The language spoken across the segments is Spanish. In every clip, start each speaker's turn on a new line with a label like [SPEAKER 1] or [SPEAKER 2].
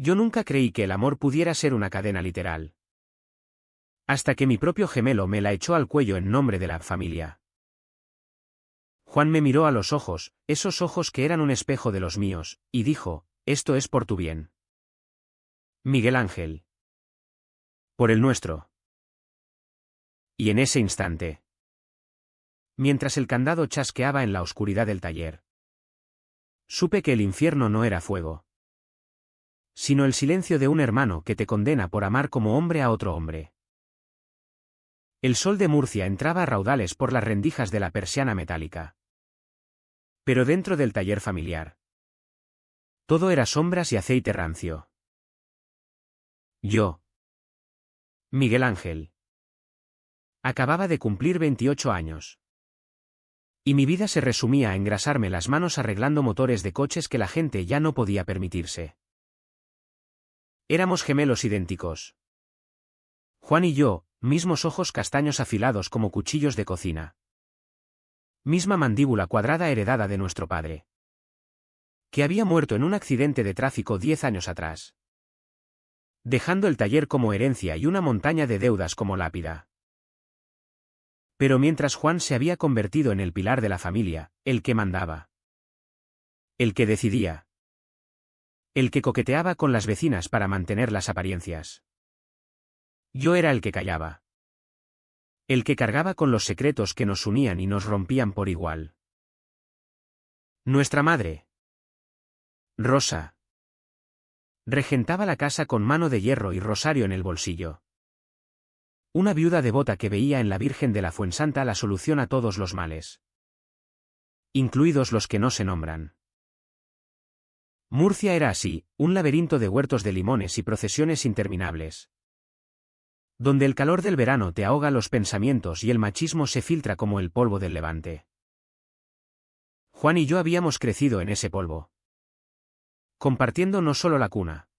[SPEAKER 1] Yo nunca creí que el amor pudiera ser una cadena literal. Hasta que mi propio gemelo me la echó al cuello en nombre de la familia. Juan me miró a los ojos, esos ojos que eran un espejo de los míos, y dijo, esto es por tu bien. Miguel Ángel. Por el nuestro. Y en ese instante, mientras el candado chasqueaba en la oscuridad del taller, supe que el infierno no era fuego, sino el silencio de un hermano que te condena por amar como hombre a otro hombre. El sol de Murcia entraba a raudales por las rendijas de la persiana metálica. Pero dentro del taller familiar, todo era sombras y aceite rancio. Yo, Miguel Ángel, acababa de cumplir 28 años. Y mi vida se resumía a engrasarme las manos arreglando motores de coches que la gente ya no podía permitirse. Éramos gemelos idénticos. Juan y yo, mismos ojos castaños afilados como cuchillos de cocina. Misma mandíbula cuadrada heredada de nuestro padre, que había muerto en un accidente de tráfico 10 años atrás, dejando el taller como herencia y una montaña de deudas como lápida. Pero mientras Juan se había convertido en el pilar de la familia, el que mandaba, el que decidía, el que coqueteaba con las vecinas para mantener las apariencias. Yo era el que callaba, el que cargaba con los secretos que nos unían y nos rompían por igual. Nuestra madre, Rosa, regentaba la casa con mano de hierro y rosario en el bolsillo. Una viuda devota que veía en la Virgen de la Fuensanta la solución a todos los males, incluidos los que no se nombran. Murcia era así, un laberinto de huertos de limones y procesiones interminables, donde el calor del verano te ahoga los pensamientos y el machismo se filtra como el polvo del Levante. Juan y yo habíamos crecido en ese polvo, compartiendo no solo la cuna,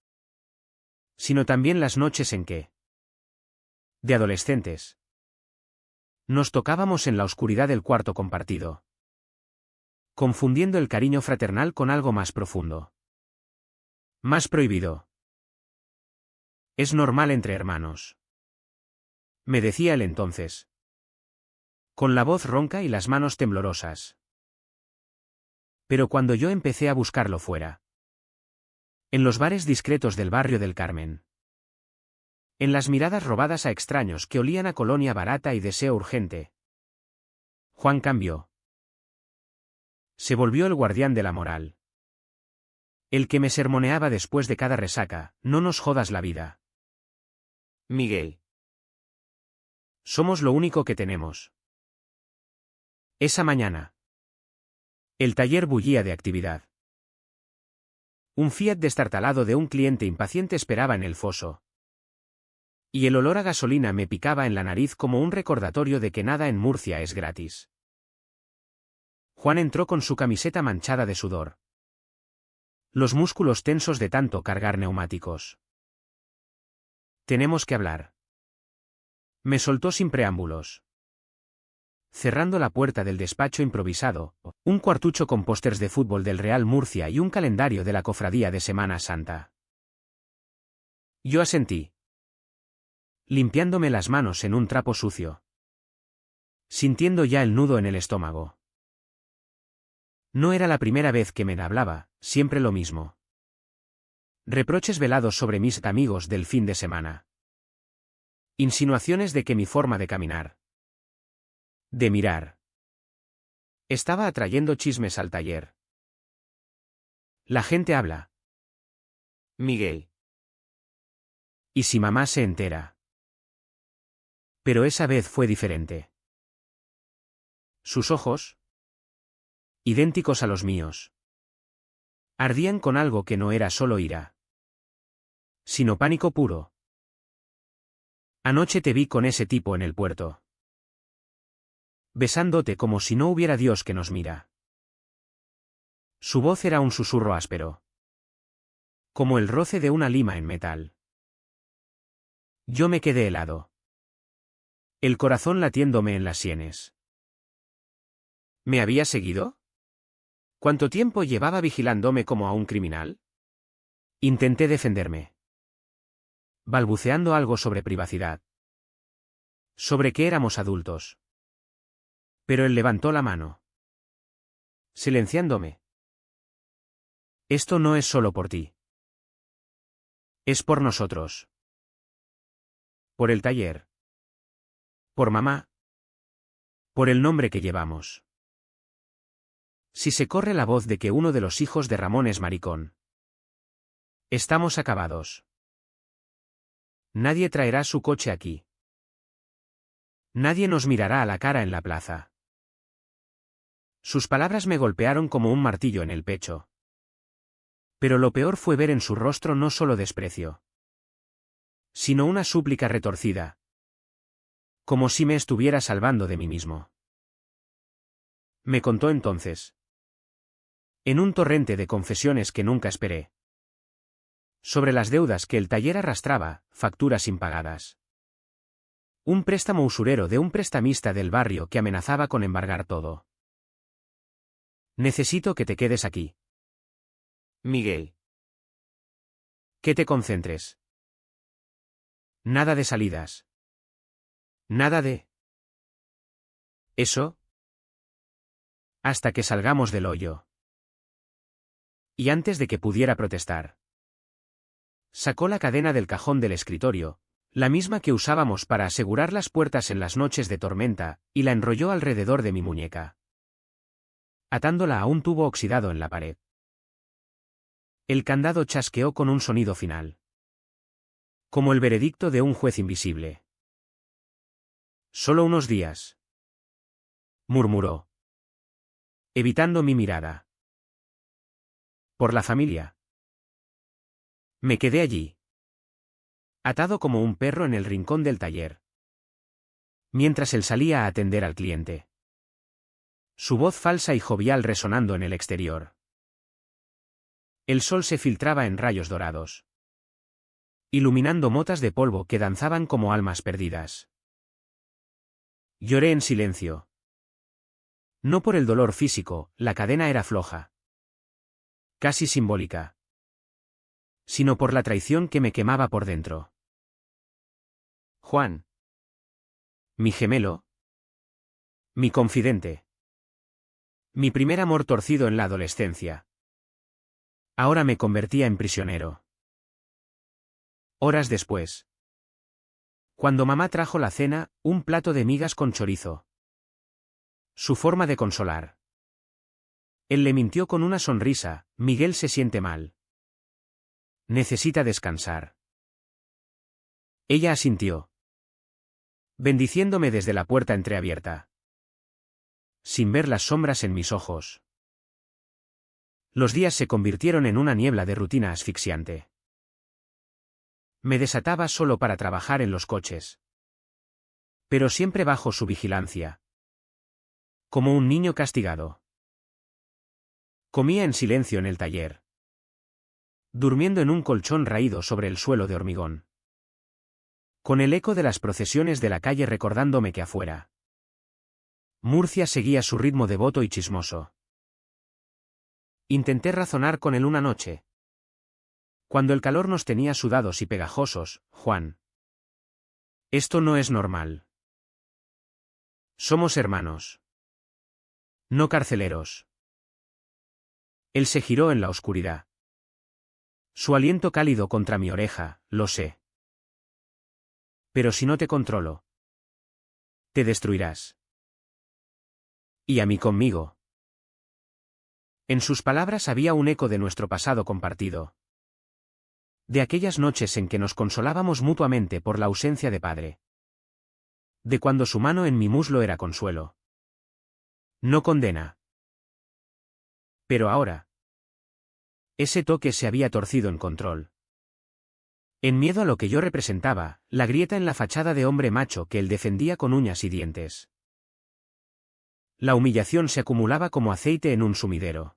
[SPEAKER 1] sino también las noches en que, de adolescentes, nos tocábamos en la oscuridad del cuarto compartido, confundiendo el cariño fraternal con algo más profundo, más prohibido. Es normal entre hermanos, me decía él entonces, con la voz ronca y las manos temblorosas. Pero cuando yo empecé a buscarlo fuera, en los bares discretos del barrio del Carmen, en las miradas robadas a extraños que olían a colonia barata y deseo urgente, Juan cambió. Se volvió el guardián de la moral, el que me sermoneaba después de cada resaca, no nos jodas la vida, Miguel. Somos lo único que tenemos. Esa mañana, el taller bullía de actividad. Un Fiat destartalado de un cliente impaciente esperaba en el foso, y el olor a gasolina me picaba en la nariz como un recordatorio de que nada en Murcia es gratis. Juan entró con su camiseta manchada de sudor, los músculos tensos de tanto cargar neumáticos. Tenemos que hablar. Me soltó sin preámbulos, cerrando la puerta del despacho improvisado, un cuartucho con pósters de fútbol del Real Murcia y un calendario de la Cofradía de Semana Santa. Yo asentí, limpiándome las manos en un trapo sucio, sintiendo ya el nudo en el estómago. No era la primera vez que me hablaba, siempre lo mismo. Reproches velados sobre mis amigos del fin de semana. Insinuaciones de que mi forma de caminar, de mirar, estaba atrayendo chismes al taller. La gente habla, Miguel. ¿Y si mamá se entera? Pero esa vez fue diferente. Sus ojos, idénticos a los míos, ardían con algo que no era solo ira, sino pánico puro. Anoche te vi con ese tipo en el puerto, besándote como si no hubiera Dios que nos mira. Su voz era un susurro áspero, como el roce de una lima en metal. Yo me quedé helado, el corazón latiéndome en las sienes. ¿Me había seguido? ¿Cuánto tiempo llevaba vigilándome como a un criminal? Intenté defenderme, balbuceando algo sobre privacidad. Sobre que éramos adultos. Pero él levantó la mano, silenciándome. Esto no es solo por ti. Es por nosotros. Por el taller. Por mamá. Por el nombre que llevamos. Si se corre la voz de que uno de los hijos de Ramón es maricón, estamos acabados. Nadie traerá su coche aquí. Nadie nos mirará a la cara en la plaza. Sus palabras me golpearon como un martillo en el pecho. Pero lo peor fue ver en su rostro no solo desprecio, sino una súplica retorcida. Como si me estuviera salvando de mí mismo. Me contó entonces, en un torrente de confesiones que nunca esperé, sobre las deudas que el taller arrastraba, facturas impagadas. Un préstamo usurero de un prestamista del barrio que amenazaba con embargar todo. Necesito que te quedes aquí, Miguel. Que te concentres. Nada de salidas. Nada de... ¿Eso? Hasta que salgamos del hoyo. Y antes de que pudiera protestar, sacó la cadena del cajón del escritorio, la misma que usábamos para asegurar las puertas en las noches de tormenta, y la enrolló alrededor de mi muñeca, atándola a un tubo oxidado en la pared. El candado chasqueó con un sonido final, como el veredicto de un juez invisible. Solo unos días, murmuró, evitando mi mirada. Por la familia. Me quedé allí, atado como un perro en el rincón del taller, mientras él salía a atender al cliente. Su voz falsa y jovial resonando en el exterior. El sol se filtraba en rayos dorados, iluminando motas de polvo que danzaban como almas perdidas. Lloré en silencio. No por el dolor físico, la cadena era floja, casi simbólica, sino por la traición que me quemaba por dentro. Juan. Mi gemelo. Mi confidente. Mi primer amor torcido en la adolescencia. Ahora me convertía en prisionero. Horas después, cuando mamá trajo la cena, un plato de migas con chorizo. Su forma de consolar. Él le mintió con una sonrisa: Miguel se siente mal. Necesita descansar. Ella asintió, bendiciéndome desde la puerta entreabierta, sin ver las sombras en mis ojos. Los días se convirtieron en una niebla de rutina asfixiante. Me desataba solo para trabajar en los coches, pero siempre bajo su vigilancia, como un niño castigado. Comía en silencio en el taller, durmiendo en un colchón raído sobre el suelo de hormigón, con el eco de las procesiones de la calle recordándome que afuera Murcia seguía su ritmo devoto y chismoso. Intenté razonar con él una noche, cuando el calor nos tenía sudados y pegajosos: Juan, esto no es normal. Somos hermanos, no carceleros. Él se giró en la oscuridad. Su aliento cálido contra mi oreja: lo sé. Pero si no te controlo, te destruirás. Y a mí conmigo. En sus palabras había un eco de nuestro pasado compartido. De aquellas noches en que nos consolábamos mutuamente por la ausencia de padre. De cuando su mano en mi muslo era consuelo, no condena. Pero ahora, ese toque se había torcido en control. En miedo a lo que yo representaba, la grieta en la fachada de hombre macho que él defendía con uñas y dientes. La humillación se acumulaba como aceite en un sumidero.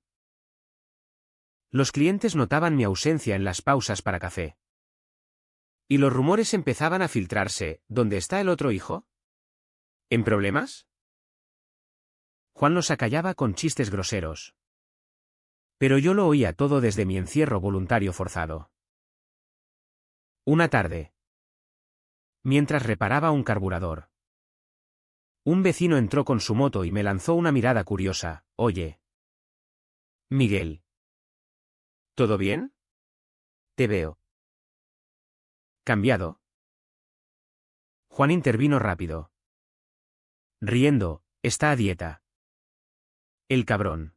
[SPEAKER 1] Los clientes notaban mi ausencia en las pausas para café. Y los rumores empezaban a filtrarse: ¿dónde está el otro hijo? ¿En problemas? Juan los acallaba con chistes groseros. Pero yo lo oía todo desde mi encierro voluntario forzado. Una tarde. Mientras reparaba un carburador. Un vecino entró con su moto y me lanzó una mirada curiosa. Oye. Miguel. ¿Todo bien? Te veo. ¿Cambiado? Juan intervino rápido. Riendo, está a dieta. El cabrón.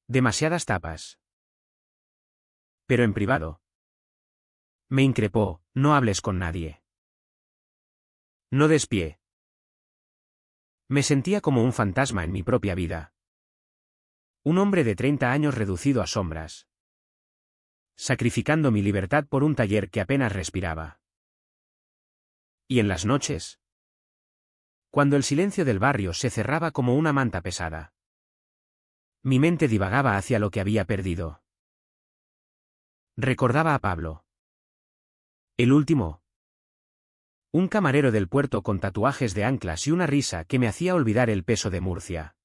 [SPEAKER 1] Demasiadas tapas. Pero en privado. Me increpó, no hables con nadie. No des pie. Me sentía como un fantasma en mi propia vida. Un hombre de 30 años reducido a sombras. Sacrificando mi libertad por un taller que apenas respiraba. ¿Y en las noches? Cuando el silencio del barrio se cerraba como una manta pesada. Mi mente divagaba hacia lo que había perdido. Recordaba a Pablo. El último. Un camarero del puerto con tatuajes de anclas y una risa que me hacía olvidar el peso de Murcia.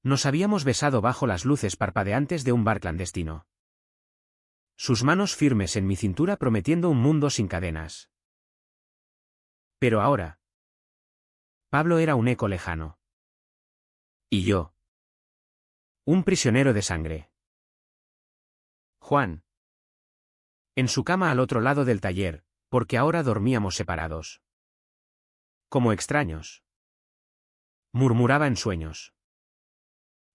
[SPEAKER 1] Nos habíamos besado bajo las luces parpadeantes de un bar clandestino. Sus manos firmes en mi cintura prometiendo un mundo sin cadenas. Pero ahora. Pablo era un eco lejano. Y yo. Un prisionero de sangre. Juan. En su cama al otro lado del taller, porque ahora dormíamos separados. Como extraños. Murmuraba en sueños.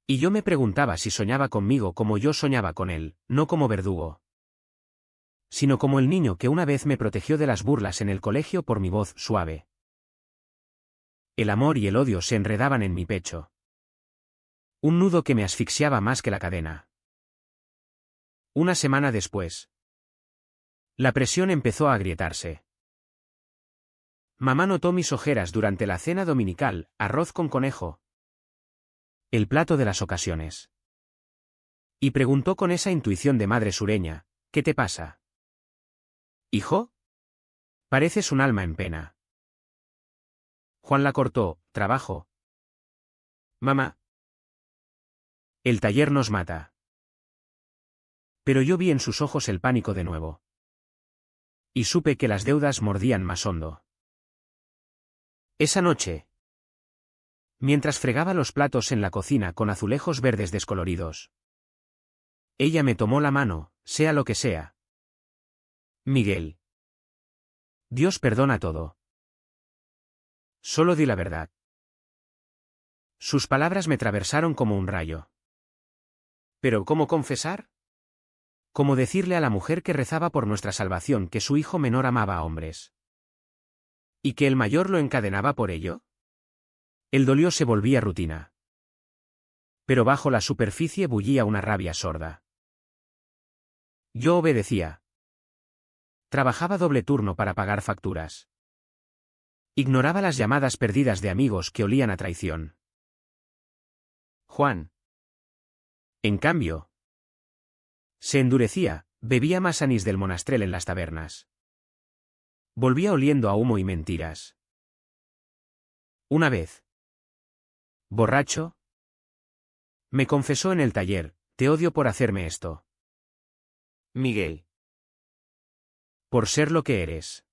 [SPEAKER 1] Y yo me preguntaba si soñaba conmigo como yo soñaba con él, no como verdugo. Sino como el niño que una vez me protegió de las burlas en el colegio por mi voz suave. El amor y el odio se enredaban en mi pecho. Un nudo que me asfixiaba más que la cadena. Una semana después. La presión empezó a agrietarse. Mamá notó mis ojeras durante la cena dominical, arroz con conejo. El plato de las ocasiones. Y preguntó con esa intuición de madre sureña, ¿qué te pasa? ¿Hijo? Pareces un alma en pena. Juan la cortó, trabajo. Mamá. El taller nos mata. Pero yo vi en sus ojos el pánico de nuevo. Y supe que las deudas mordían más hondo. Esa noche. Mientras fregaba los platos en la cocina con azulejos verdes descoloridos. Ella me tomó la mano, sea lo que sea. Miguel. Dios perdona todo. Solo di la verdad. Sus palabras me traversaron como un rayo. ¿Pero cómo confesar? ¿Cómo decirle a la mujer que rezaba por nuestra salvación que su hijo menor amaba a hombres? ¿Y que el mayor lo encadenaba por ello? El dolor se volvía rutina. Pero bajo la superficie bullía una rabia sorda. Yo obedecía. Trabajaba doble turno para pagar facturas. Ignoraba las llamadas perdidas de amigos que olían a traición. Juan. En cambio. Se endurecía, bebía más anís del monastrel en las tabernas. Volvía oliendo a humo y mentiras. Una vez. Borracho. Me confesó en el taller, te odio por hacerme esto. Miguel. Por ser lo que eres.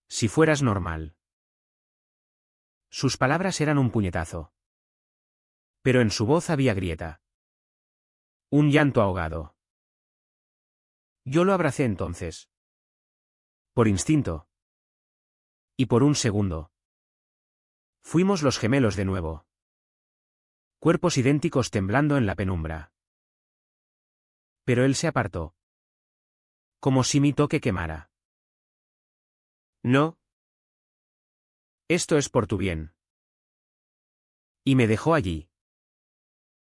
[SPEAKER 1] Si fueras normal. Sus palabras eran un puñetazo. Pero en su voz había grieta. Un llanto ahogado. Yo lo abracé entonces. Por instinto. Y por un segundo. Fuimos los gemelos de nuevo. Cuerpos idénticos temblando en la penumbra. Pero él se apartó. Como si mi toque quemara. No. Esto es por tu bien. Y me dejó allí.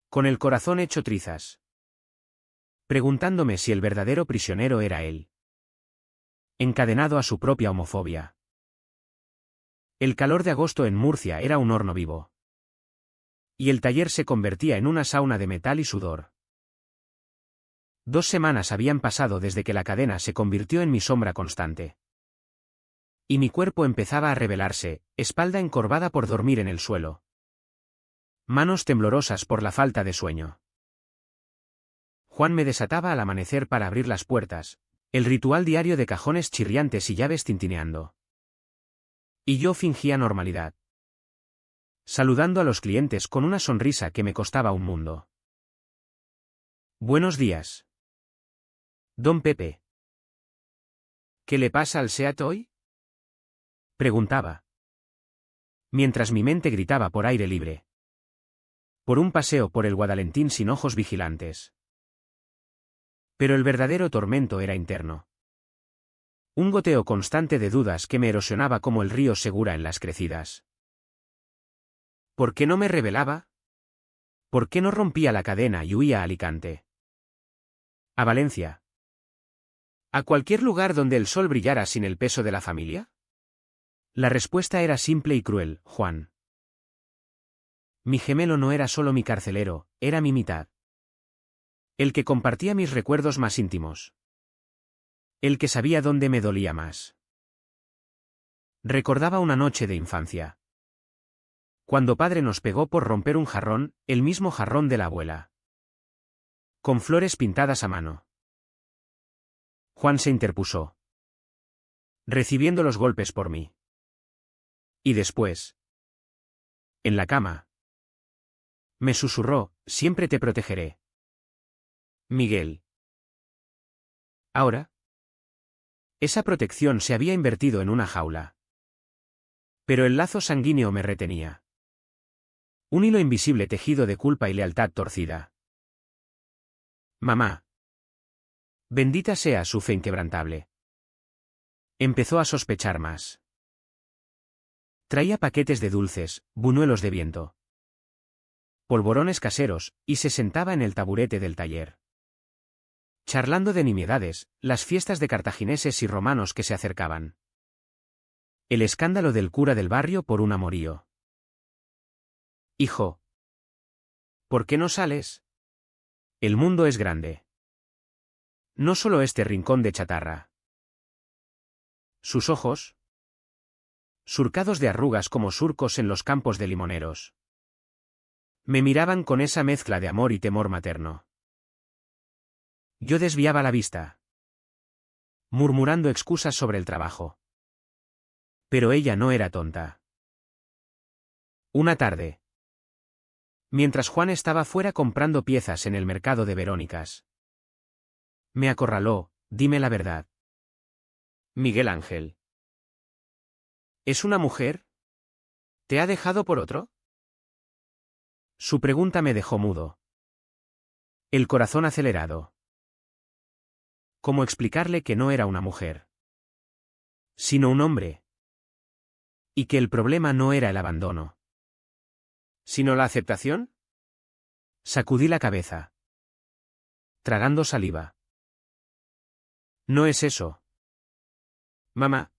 [SPEAKER 1] Con el corazón hecho trizas. Preguntándome si el verdadero prisionero era él. Encadenado a su propia homofobia. El calor de agosto en Murcia era un horno vivo. Y el taller se convertía en una sauna de metal y sudor. 2 semanas habían pasado desde que la cadena se convirtió en mi sombra constante. Y mi cuerpo empezaba a rebelarse, espalda encorvada por dormir en el suelo. Manos temblorosas por la falta de sueño. Juan me desataba al amanecer para abrir las puertas, el ritual diario de cajones chirriantes y llaves tintineando. Y yo fingía normalidad, saludando a los clientes con una sonrisa que me costaba un mundo. Buenos días, don Pepe. ¿Qué le pasa al SEAT hoy?, preguntaba, mientras mi mente gritaba por aire libre. Por un paseo por el Guadalentín sin ojos vigilantes. Pero el verdadero tormento era interno. Un goteo constante de dudas que me erosionaba como el río Segura en las crecidas. ¿Por qué no me rebelaba? ¿Por qué no rompía la cadena y huía a Alicante? ¿A Valencia? ¿A cualquier lugar donde el sol brillara sin el peso de la familia? La respuesta era simple y cruel, Juan. Mi gemelo no era solo mi carcelero, era mi mitad. El que compartía mis recuerdos más íntimos. El que sabía dónde me dolía más. Recordaba una noche de infancia. Cuando padre nos pegó por romper un jarrón, el mismo jarrón de la abuela. Con flores pintadas a mano. Juan se interpuso, recibiendo los golpes por mí. Y después, en la cama, me susurró, siempre te protegeré. Miguel. Ahora, esa protección se había invertido en una jaula. Pero el lazo sanguíneo me retenía. Un hilo invisible tejido de culpa y lealtad torcida. Mamá. Bendita sea su fe inquebrantable. Empezó a sospechar más. Traía paquetes de dulces, buñuelos de viento, polvorones caseros, y se sentaba en el taburete del taller. Charlando de nimiedades, las fiestas de cartagineses y romanos que se acercaban. El escándalo del cura del barrio por un amorío. Hijo. ¿Por qué no sales? El mundo es grande. No solo este rincón de chatarra. Sus ojos, surcados de arrugas como surcos en los campos de limoneros, me miraban con esa mezcla de amor y temor materno. Yo desviaba la vista, murmurando excusas sobre el trabajo. Pero ella no era tonta. Una tarde, mientras Juan estaba fuera comprando piezas en el mercado de Verónicas, me acorraló, dime la verdad. Miguel Ángel. ¿Es una mujer? ¿Te ha dejado por otro? Su pregunta me dejó mudo. El corazón acelerado. ¿Cómo explicarle que no era una mujer, sino un hombre? Y que el problema no era el abandono, sino la aceptación? Sacudí la cabeza, tragando saliva. No es eso. Mamá.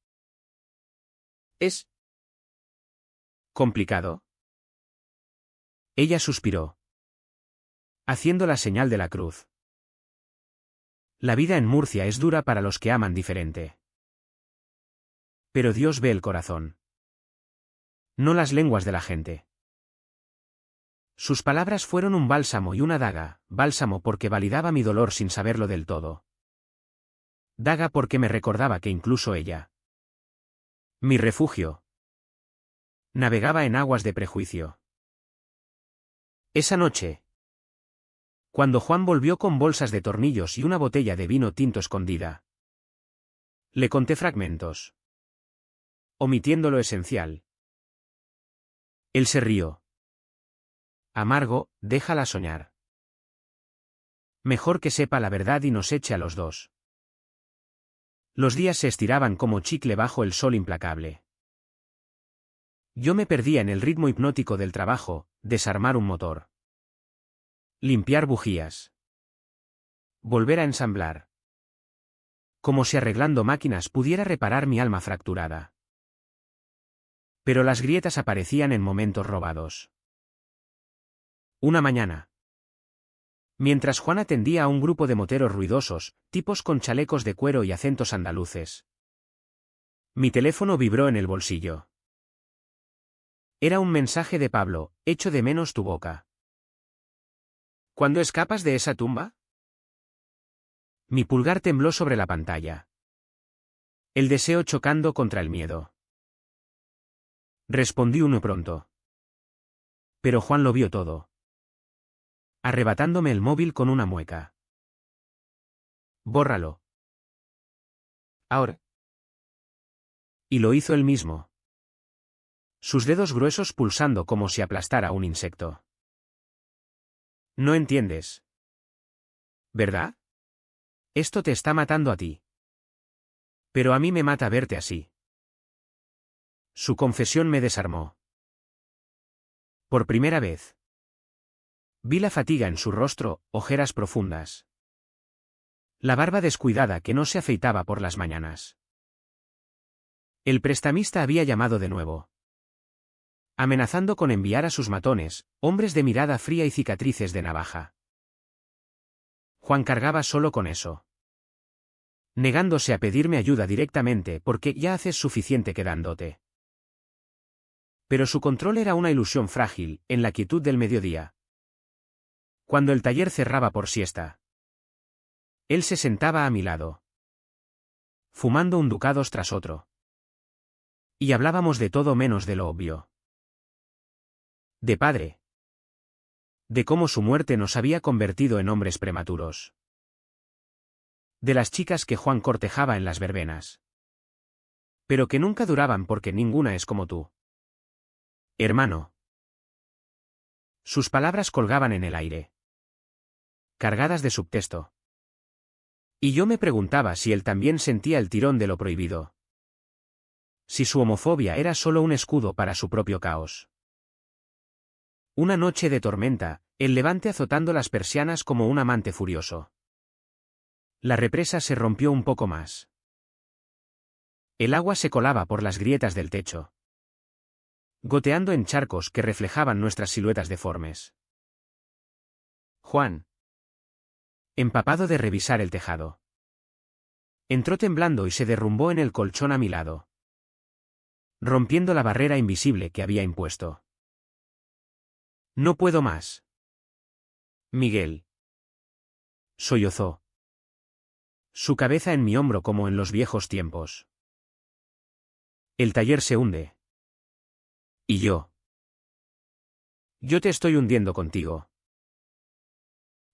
[SPEAKER 1] ¿Es complicado? Ella suspiró, haciendo la señal de la cruz. La vida en Murcia es dura para los que aman diferente. Pero Dios ve el corazón, no las lenguas de la gente. Sus palabras fueron un bálsamo y una daga, bálsamo porque validaba mi dolor sin saberlo del todo. Daga porque me recordaba que incluso ella, mi refugio, navegaba en aguas de prejuicio. Esa noche, cuando Juan volvió con bolsas de tornillos y una botella de vino tinto escondida, le conté fragmentos, omitiendo lo esencial. Él se rió. Amargo, déjala soñar. Mejor que sepa la verdad y nos eche a los dos. Los días se estiraban como chicle bajo el sol implacable. Yo me perdía en el ritmo hipnótico del trabajo, desarmar un motor, limpiar bujías, volver a ensamblar. Como si arreglando máquinas pudiera reparar mi alma fracturada. Pero las grietas aparecían en momentos robados. Una mañana, mientras Juan atendía a un grupo de moteros ruidosos, tipos con chalecos de cuero y acentos andaluces, mi teléfono vibró en el bolsillo. Era un mensaje de Pablo: echo de menos tu boca. ¿Cuándo escapas de esa tumba? Mi pulgar tembló sobre la pantalla. El deseo chocando contra el miedo. Respondí uno pronto. Pero Juan lo vio todo. Arrebatándome el móvil con una mueca. Bórralo. Ahora. Y lo hizo él mismo. Sus dedos gruesos pulsando como si aplastara un insecto. No entiendes. ¿Verdad? Esto te está matando a ti. Pero a mí me mata verte así. Su confesión me desarmó. Por primera vez. Vi la fatiga en su rostro, ojeras profundas. La barba descuidada que no se afeitaba por las mañanas. El prestamista había llamado de nuevo. Amenazando con enviar a sus matones, hombres de mirada fría y cicatrices de navaja. Juan cargaba solo con eso. Negándose a pedirme ayuda directamente porque ya haces suficiente quedándote. Pero su control era una ilusión frágil, en la quietud del mediodía. Cuando el taller cerraba por siesta. Él se sentaba a mi lado. Fumando un ducados tras otro. Y hablábamos de todo menos de lo obvio. De padre. De cómo su muerte nos había convertido en hombres prematuros. De las chicas que Juan cortejaba en las verbenas. Pero que nunca duraban porque ninguna es como tú. Hermano. Sus palabras colgaban en el aire. Cargadas de subtexto. Y yo me preguntaba si él también sentía el tirón de lo prohibido. Si su homofobia era solo un escudo para su propio caos. Una noche de tormenta, el levante azotando las persianas como un amante furioso. La represa se rompió un poco más. El agua se colaba por las grietas del techo. Goteando en charcos que reflejaban nuestras siluetas deformes. Juan. Empapado de revisar el tejado. Entró temblando y se derrumbó en el colchón a mi lado. Rompiendo la barrera invisible que había impuesto. No puedo más. Miguel. Sollozó. Su cabeza en mi hombro como en los viejos tiempos. El taller se hunde. Y yo. Yo te estoy hundiendo contigo.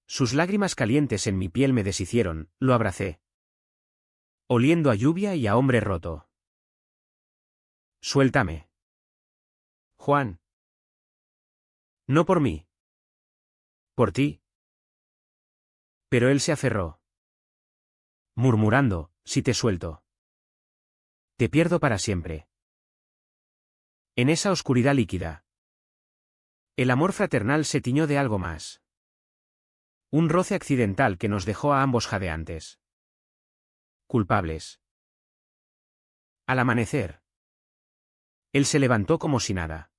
[SPEAKER 1] Sus lágrimas calientes en mi piel me deshicieron, lo abracé. Oliendo a lluvia y a hombre roto. Suéltame. Juan. No por mí. Por ti. Pero él se aferró. Murmurando, si te suelto. Te pierdo para siempre. En esa oscuridad líquida. El amor fraternal se tiñó de algo más. Un roce accidental que nos dejó a ambos jadeantes. Culpables. Al amanecer. Él se levantó como si nada.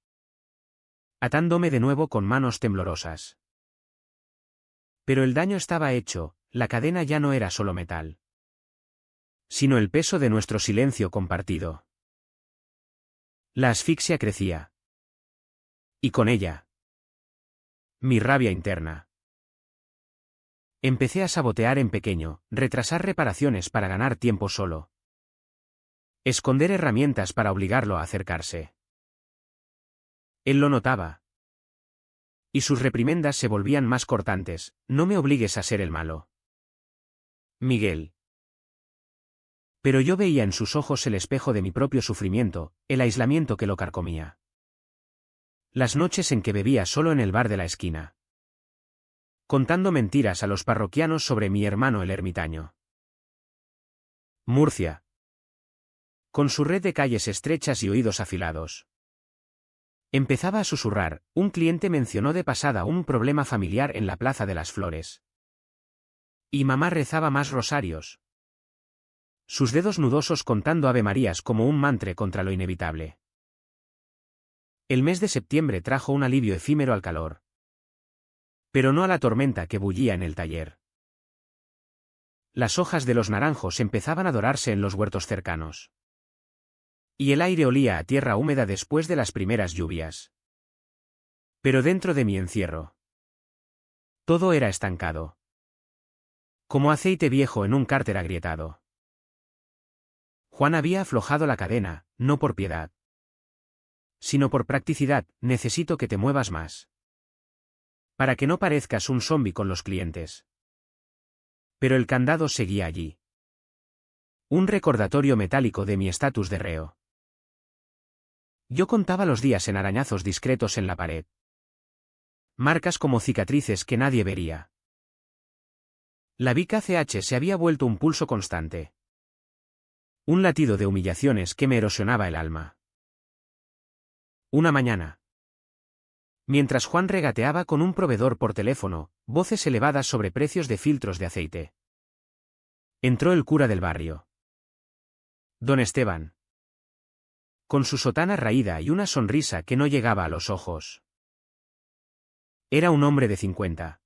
[SPEAKER 1] Atándome de nuevo con manos temblorosas. Pero el daño estaba hecho, la cadena ya no era solo metal. Sino el peso de nuestro silencio compartido. La asfixia crecía. Y con ella. Mi rabia interna. Empecé a sabotear en pequeño, retrasar reparaciones para ganar tiempo solo. Esconder herramientas para obligarlo a acercarse. Él lo notaba. Y sus reprimendas se volvían más cortantes, no me obligues a ser el malo. Miguel. Pero yo veía en sus ojos el espejo de mi propio sufrimiento, el aislamiento que lo carcomía. Las noches en que bebía solo en el bar de la esquina. Contando mentiras a los parroquianos sobre mi hermano el ermitaño. Murcia. Con su red de calles estrechas y oídos afilados. Empezaba a susurrar, un cliente mencionó de pasada un problema familiar en la Plaza de las Flores. Y mamá rezaba más rosarios. Sus dedos nudosos contando avemarías como un mantre contra lo inevitable. El mes de septiembre trajo un alivio efímero al calor. Pero no a la tormenta que bullía en el taller. Las hojas de los naranjos empezaban a dorarse en los huertos cercanos. Y el aire olía a tierra húmeda después de las primeras lluvias. Pero dentro de mi encierro. Todo era estancado. Como aceite viejo en un cárter agrietado. Juan había aflojado la cadena, no por piedad, sino por practicidad. Necesito que te muevas más. Para que no parezcas un zombi con los clientes. Pero el candado seguía allí. Un recordatorio metálico de mi estatus de reo. Yo contaba los días en arañazos discretos en la pared. Marcas como cicatrices que nadie vería. La Vica CH se había vuelto un pulso constante. Un latido de humillaciones que me erosionaba el alma. Una mañana. Mientras Juan regateaba con un proveedor por teléfono, voces elevadas sobre precios de filtros de aceite. Entró el cura del barrio. Don Esteban. Con su sotana raída y una sonrisa que no llegaba a los ojos. Era un hombre de 50.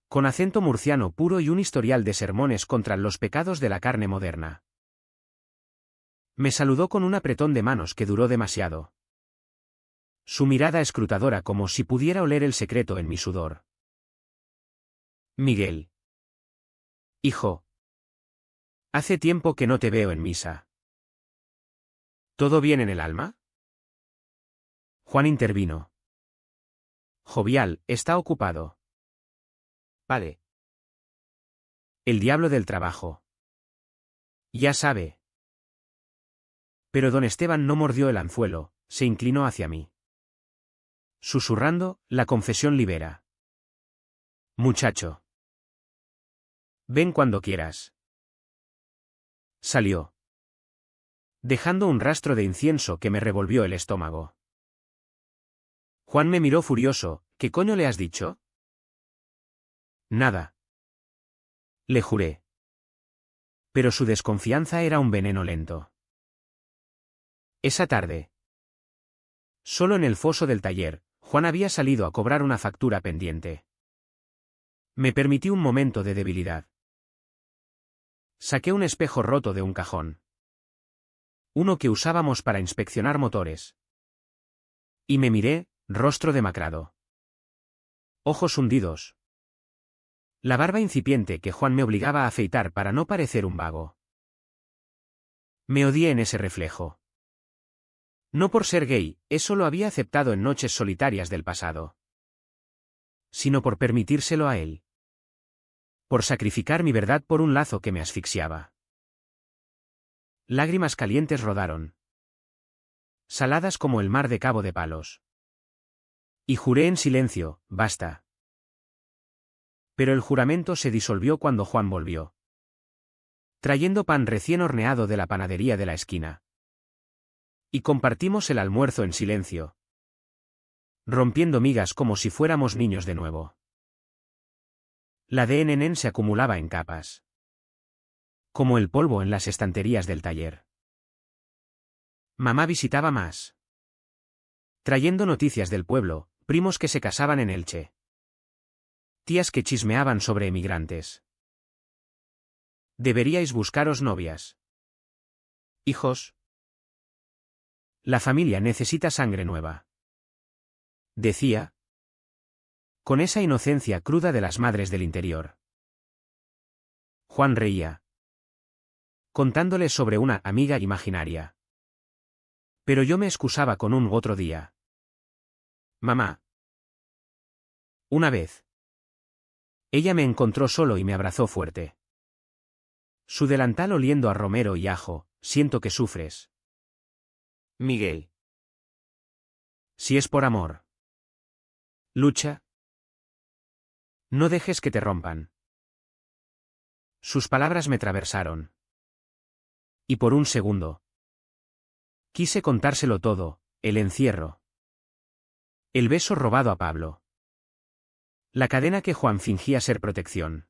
[SPEAKER 1] Con acento murciano puro y un historial de sermones contra los pecados de la carne moderna. Me saludó con un apretón de manos que duró demasiado. Su mirada escrutadora como si pudiera oler el secreto en mi sudor. Miguel. Hijo. Hace tiempo que no te veo en misa. ¿Todo bien en el alma? Juan intervino. Jovial, está ocupado. Vale. El diablo del trabajo. Ya sabe. Pero don Esteban no mordió el anzuelo, se inclinó hacia mí. Susurrando, la confesión libera. Muchacho. Ven cuando quieras. Salió. Dejando un rastro de incienso que me revolvió el estómago. Juan me miró furioso. ¿Qué coño le has dicho? Nada. Le juré. Pero su desconfianza era un veneno lento. Esa tarde. Solo en el foso del taller, Juan había salido a cobrar una factura pendiente. Me permití un momento de debilidad. Saqué un espejo roto de un cajón. Uno que usábamos para inspeccionar motores. Y me miré, rostro demacrado. Ojos hundidos. La barba incipiente que Juan me obligaba a afeitar para no parecer un vago. Me odié en ese reflejo. No por ser gay, eso lo había aceptado en noches solitarias del pasado. Sino por permitírselo a él. Por sacrificar mi verdad por un lazo que me asfixiaba. Lágrimas calientes rodaron. Saladas como el mar de Cabo de Palos. Y juré en silencio, basta. Pero el juramento se disolvió cuando Juan volvió. Trayendo pan recién horneado de la panadería de la esquina. Y compartimos el almuerzo en silencio. Rompiendo migas como si fuéramos niños de nuevo. La DNN se acumulaba en capas. Como el polvo en las estanterías del taller. Mamá visitaba más. Trayendo noticias del pueblo, primos que se casaban en Elche. Tías que chismeaban sobre emigrantes. Deberíais buscaros novias. Hijos. La familia necesita sangre nueva. Decía. Con esa inocencia cruda de las madres del interior. Juan reía. Contándole sobre una amiga imaginaria. Pero yo me excusaba con un otro día. Mamá. Una vez. Ella me encontró solo y me abrazó fuerte. Su delantal oliendo a romero y ajo, siento que sufres. Miguel. Si es por amor. Lucha. No dejes que te rompan. Sus palabras me traversaron. Y por un segundo. Quise contárselo todo, el encierro. El beso robado a Pablo. La cadena que Juan fingía ser protección.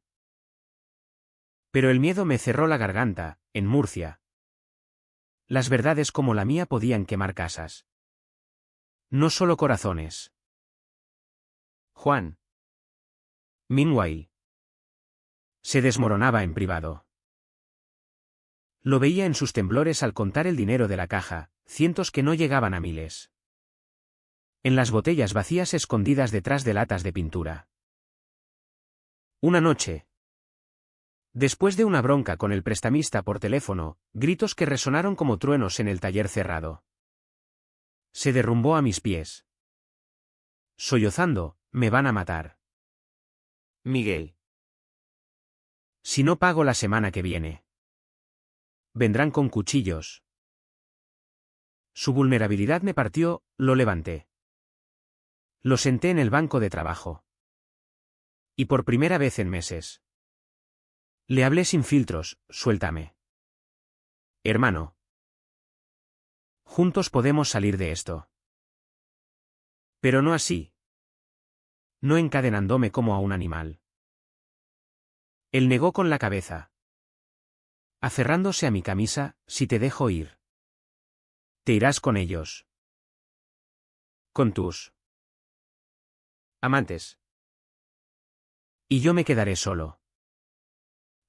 [SPEAKER 1] Pero el miedo me cerró la garganta, en Murcia. Las verdades como la mía podían quemar casas. No solo corazones. Juan. Meanwhile. Se desmoronaba en privado. Lo veía en sus temblores al contar el dinero de la caja, cientos que no llegaban a miles. En las botellas vacías escondidas detrás de latas de pintura. Una noche. Después de una bronca con el prestamista por teléfono, gritos que resonaron como truenos en el taller cerrado. Se derrumbó a mis pies. Sollozando, me van a matar. Miguel. Si no pago la semana que viene. Vendrán con cuchillos. Su vulnerabilidad me partió, lo levanté. Lo senté en el banco de trabajo. Y por primera vez en meses. Le hablé sin filtros, suéltame. Hermano. Juntos podemos salir de esto. Pero no así. No encadenándome como a un animal. Él negó con la cabeza. Aferrándose a mi camisa, si te dejo ir. Te irás con ellos. Con tus amantes. Y yo me quedaré solo.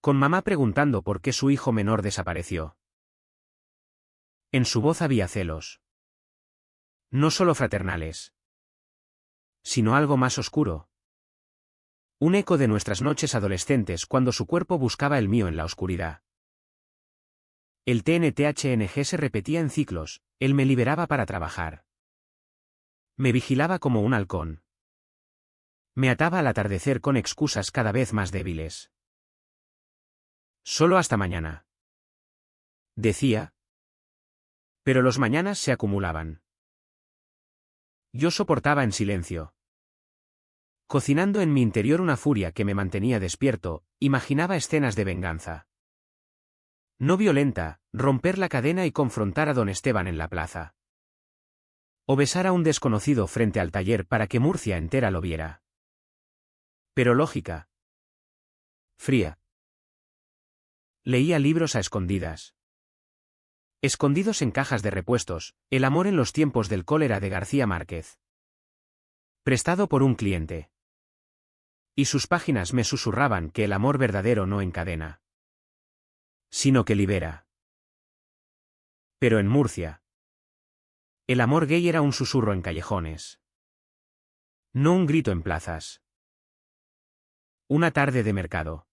[SPEAKER 1] Con mamá preguntando por qué su hijo menor desapareció. En su voz había celos. No solo fraternales. Sino algo más oscuro. Un eco de nuestras noches adolescentes cuando su cuerpo buscaba el mío en la oscuridad. El TNTHNG se repetía en ciclos, él me liberaba para trabajar. Me vigilaba como un halcón. Me ataba al atardecer con excusas cada vez más débiles. Solo hasta mañana. Decía. Pero los mañanas se acumulaban. Yo soportaba en silencio. Cocinando en mi interior una furia que me mantenía despierto, imaginaba escenas de venganza. No violenta, romper la cadena y confrontar a don Esteban en la plaza. O besar a un desconocido frente al taller para que Murcia entera lo viera. Pero lógica. Fría. Leía libros a escondidas. Escondidos en cajas de repuestos, El amor en los tiempos del cólera de García Márquez. Prestado por un cliente. Y sus páginas me susurraban que el amor verdadero no encadena. Sino que libera. Pero en Murcia. El amor gay era un susurro en callejones. No un grito en plazas. Una tarde de mercado.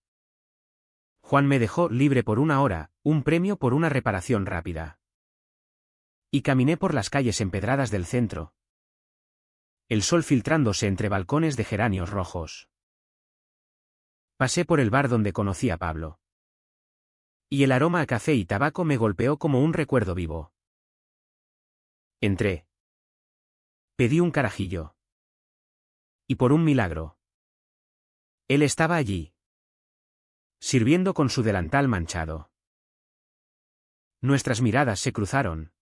[SPEAKER 1] Juan me dejó libre por una hora, un premio por una reparación rápida. Y caminé por las calles empedradas del centro. El sol filtrándose entre balcones de geranios rojos. Pasé por el bar donde conocí a Pablo. Y el aroma a café y tabaco me golpeó como un recuerdo vivo. Entré. Pedí un carajillo. Y por un milagro. Él estaba allí. Sirviendo con su delantal manchado. Nuestras miradas se cruzaron.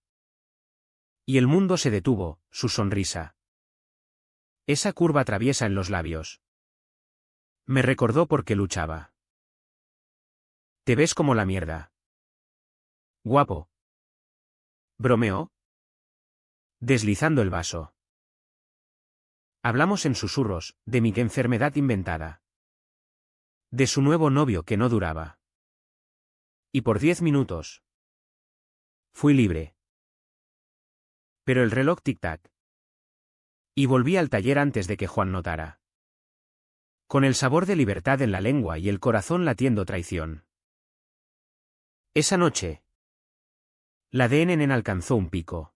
[SPEAKER 1] Y el mundo se detuvo, su sonrisa. Esa curva traviesa en los labios. Me recordó por qué luchaba. Te ves como la mierda. Guapo. ¿Bromeó? Deslizando el vaso. Hablamos en susurros, de mi enfermedad inventada. De su nuevo novio que no duraba. Y por 10 minutos. Fui libre. Pero el reloj tic-tac. Y volví al taller antes de que Juan notara. Con el sabor de libertad en la lengua y el corazón latiendo traición. Esa noche. La de Nenen alcanzó un pico.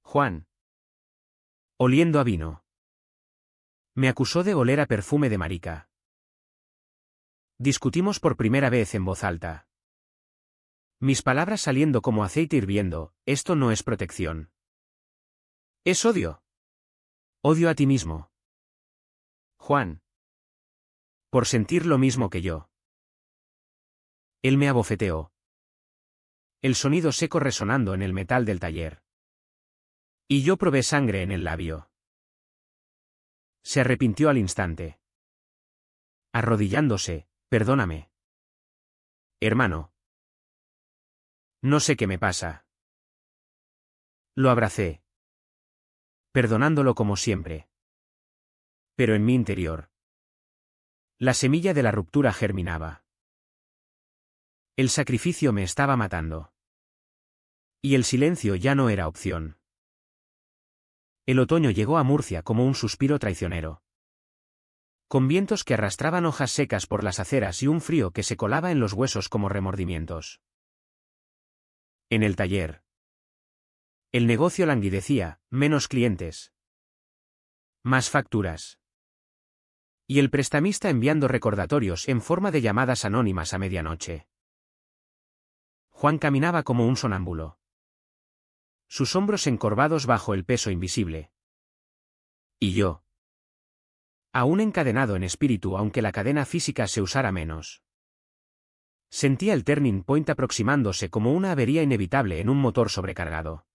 [SPEAKER 1] Juan. Oliendo a vino. Me acusó de oler a perfume de marica. Discutimos por primera vez en voz alta. Mis palabras saliendo como aceite hirviendo, esto no es protección. Es odio. Odio a ti mismo. Juan. Por sentir lo mismo que yo. Él me abofeteó. El sonido seco resonando en el metal del taller. Y yo probé sangre en el labio. Se arrepintió al instante. Arrodillándose, perdóname. Hermano. No sé qué me pasa. Lo abracé. Perdonándolo como siempre. Pero en mi interior. La semilla de la ruptura germinaba. El sacrificio me estaba matando. Y el silencio ya no era opción. El otoño llegó a Murcia como un suspiro traicionero. con vientos que arrastraban hojas secas por las aceras y un frío que se colaba en los huesos como remordimientos. En el taller. El negocio languidecía, menos clientes. Más facturas. Y el prestamista enviando recordatorios en forma de llamadas anónimas a medianoche. Juan caminaba como un sonámbulo. Sus hombros encorvados bajo el peso invisible. Y yo. Aún encadenado en espíritu aunque la cadena física se usara menos. Sentía el turning point aproximándose como una avería inevitable en un motor sobrecargado.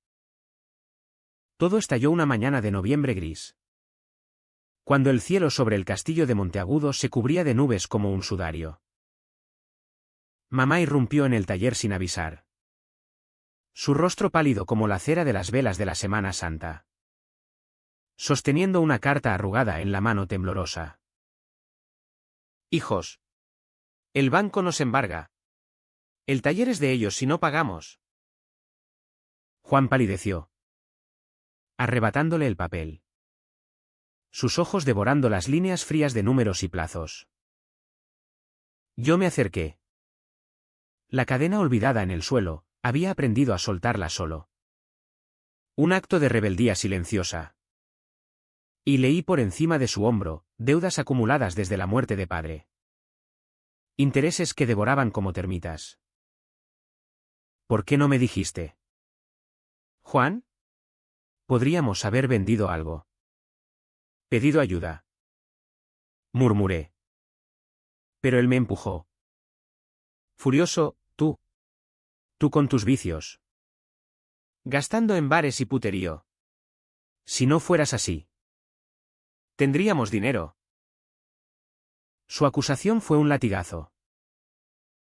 [SPEAKER 1] Todo estalló una mañana de noviembre gris. Cuando el cielo sobre el castillo de Monteagudo se cubría de nubes como un sudario. Mamá irrumpió en el taller sin avisar. Su rostro pálido como la cera de las velas de la Semana Santa. Sosteniendo una carta arrugada en la mano temblorosa. Hijos. El banco nos embarga. El taller es de ellos si no pagamos. Juan palideció. Arrebatándole el papel. Sus ojos devorando las líneas frías de números y plazos. Yo me acerqué. La cadena olvidada en el suelo, había aprendido a soltarla solo. Un acto de rebeldía silenciosa. Y leí por encima de su hombro, deudas acumuladas desde la muerte de padre. Intereses que devoraban como termitas. ¿Por qué no me dijiste? Juan? Podríamos haber vendido algo. Pedido ayuda. Murmuré. Pero él me empujó. Furioso, tú. Tú con tus vicios. Gastando en bares y puterío. Si no fueras así. Tendríamos dinero. Su acusación fue un latigazo.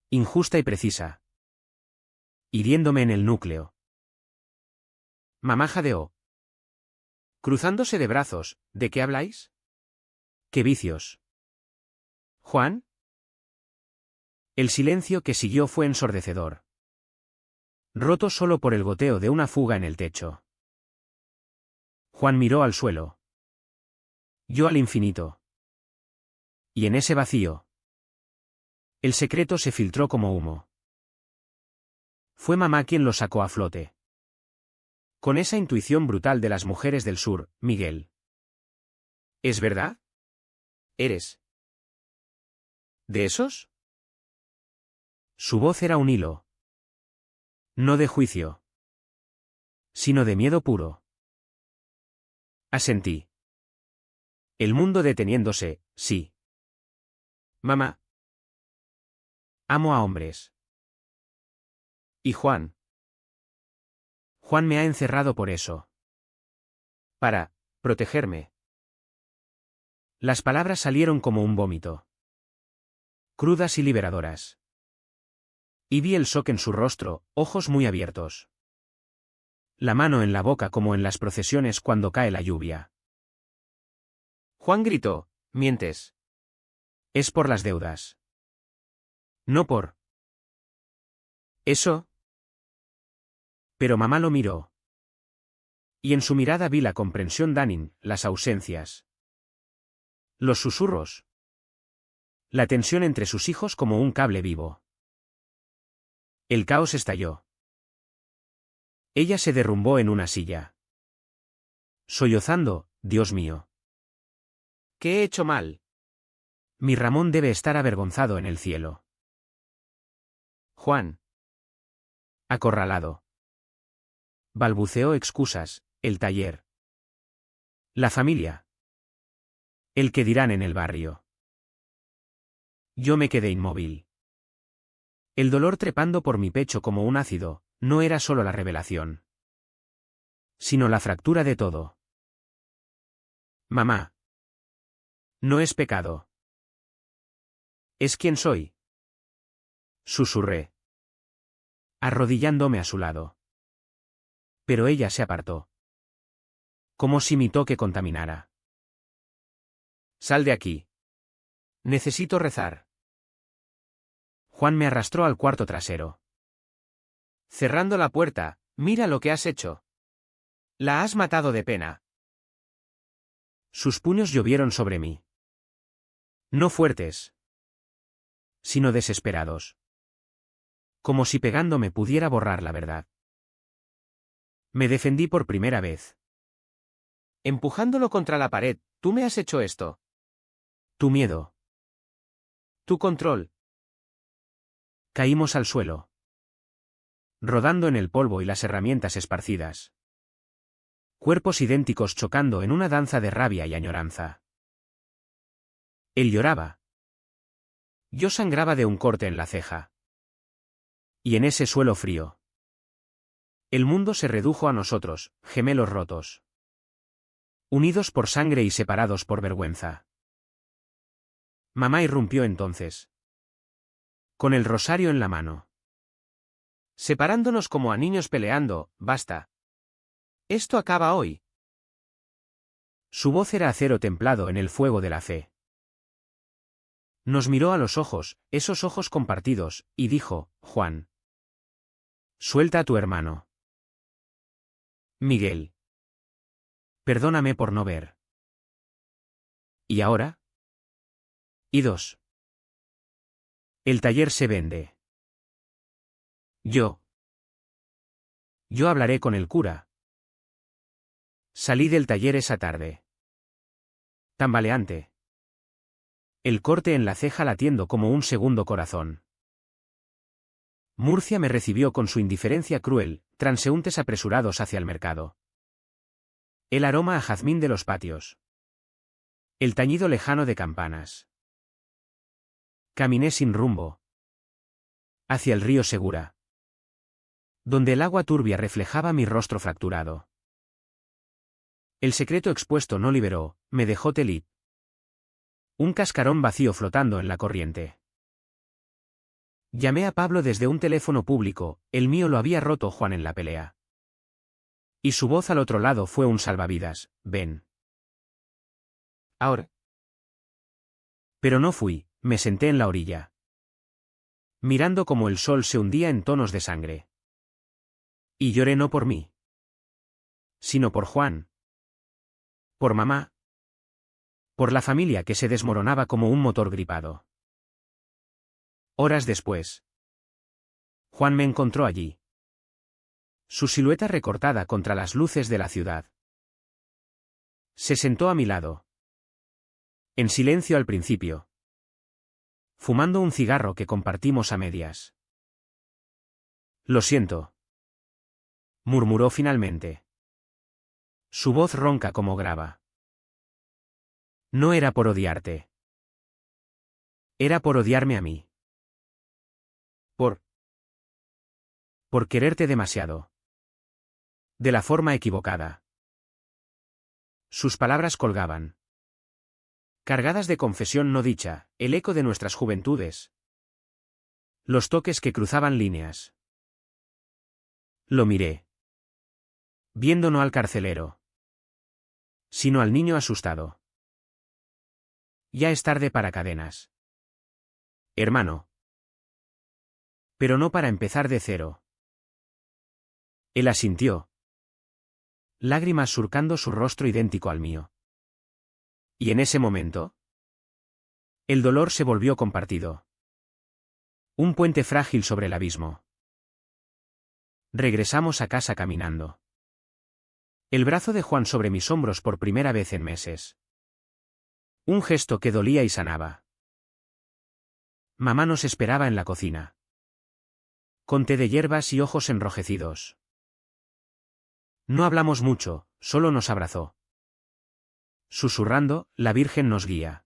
[SPEAKER 1] Injusta y precisa. Hiriéndome en el núcleo. Mamá jadeó. Cruzándose de brazos, ¿de qué habláis? ¿Qué vicios? ¿Juan? El silencio que siguió fue ensordecedor. Roto solo por el goteo de una fuga en el techo. Juan miró al suelo. Yo al infinito. Y en ese vacío. El secreto se filtró como humo. Fue mamá quien lo sacó a flote. Con esa intuición brutal de las mujeres del sur, Miguel. ¿Es verdad? ¿Eres? ¿De esos? Su voz era un hilo. No de juicio. Sino de miedo puro. Asentí. El mundo deteniéndose, sí. Mamá. Amo a hombres. ¿Y Juan? Juan me ha encerrado por eso. Para protegerme. Las palabras salieron como un vómito. Crudas y liberadoras. Y vi el shock en su rostro, ojos muy abiertos. La mano en la boca como en las procesiones cuando cae la lluvia. Juan gritó, mientes. Es por las deudas. No por... ¿Eso? Pero mamá lo miró. Y en su mirada vi la comprensión Danning, las ausencias. Los susurros. La tensión entre sus hijos como un cable vivo. El caos estalló. Ella se derrumbó en una silla. Sollozando, Dios mío. ¿Qué he hecho mal? Mi Ramón debe estar avergonzado en el cielo. Juan. Acorralado. Balbuceó excusas, el taller. La familia. El que dirán en el barrio. Yo me quedé inmóvil. El dolor trepando por mi pecho como un ácido, no era solo la revelación. Sino la fractura de todo. Mamá. No es pecado. Es quien soy. Susurré. Arrodillándome a su lado. Pero ella se apartó. Como si mi toque contaminara. Sal de aquí. Necesito rezar. Juan me arrastró al cuarto trasero. Cerrando la puerta, mira lo que has hecho. La has matado de pena. Sus puños llovieron sobre mí. No fuertes, sino desesperados. Como si pegándome pudiera borrar la verdad. Me defendí por primera vez.
[SPEAKER 2] Empujándolo contra la pared, tú me has hecho esto.
[SPEAKER 1] Tu miedo.
[SPEAKER 2] Tu control.
[SPEAKER 1] Caímos al suelo, rodando en el polvo y las herramientas esparcidas. Cuerpos idénticos chocando en una danza de rabia y añoranza. Él lloraba. Yo sangraba de un corte en la ceja. Y en ese suelo frío, el mundo se redujo a nosotros, gemelos rotos. Unidos por sangre y separados por vergüenza. Mamá irrumpió entonces. Con el rosario en la mano.
[SPEAKER 2] Separándonos como a niños peleando, basta. Esto acaba hoy.
[SPEAKER 1] Su voz era acero templado en el fuego de la fe. Nos miró a los ojos, esos ojos compartidos, y dijo, Juan. Suelta a tu hermano. Miguel. Perdóname por no ver. ¿Y ahora? Idos. El taller se vende. Yo hablaré con el cura. Salí del taller esa tarde. Tambaleante. El corte en la ceja latiendo como un segundo corazón. Murcia me recibió con su indiferencia cruel, transeúntes apresurados hacia el mercado. El aroma a jazmín de los patios. El tañido lejano de campanas. Caminé sin rumbo. Hacia el río Segura. Donde el agua turbia reflejaba mi rostro fracturado. El secreto expuesto no liberó, me dejó telit. Un cascarón vacío flotando en la corriente. Llamé a Pablo desde un teléfono público, el mío lo había roto Juan en la pelea. Y su voz al otro lado fue un salvavidas, ven.
[SPEAKER 2] Ahora.
[SPEAKER 1] Pero no fui, me senté en la orilla. Mirando como el sol se hundía en tonos de sangre. Y lloré no por mí. Sino por Juan. Por mamá. Por la familia que se desmoronaba como un motor gripado. Horas después. Juan me encontró allí. Su silueta recortada contra las luces de la ciudad. Se sentó a mi lado. En silencio al principio. Fumando un cigarro que compartimos a medias. Lo siento. Murmuró finalmente. Su voz ronca como grava. No era por odiarte. Era por odiarme a mí. Por quererte demasiado. De la forma equivocada. Sus palabras colgaban. Cargadas de confesión no dicha, el eco de nuestras juventudes. Los toques que cruzaban líneas. Lo miré. Viendo no al carcelero. Sino al niño asustado. Ya es tarde para cadenas. Hermano. Pero no para empezar de cero. Él asintió. Lágrimas surcando su rostro idéntico al mío. Y en ese momento, el dolor se volvió compartido. Un puente frágil sobre el abismo. Regresamos a casa caminando. El brazo de Juan sobre mis hombros por primera vez en meses. Un gesto que dolía y sanaba. Mamá nos esperaba en la cocina. Con té de hierbas y ojos enrojecidos. No hablamos mucho, solo nos abrazó. Susurrando, la Virgen nos guía.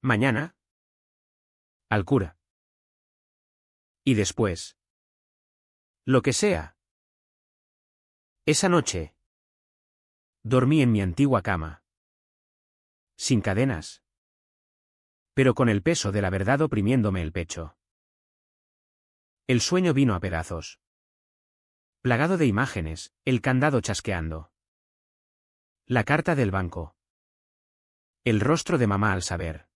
[SPEAKER 1] Mañana. Al cura. Y después. Lo que sea. Esa noche. Dormí en mi antigua cama. Sin cadenas. Pero con el peso de la verdad oprimiéndome el pecho. El sueño vino a pedazos. Plagado de imágenes, el candado chasqueando. La carta del banco. El rostro de mamá al saber.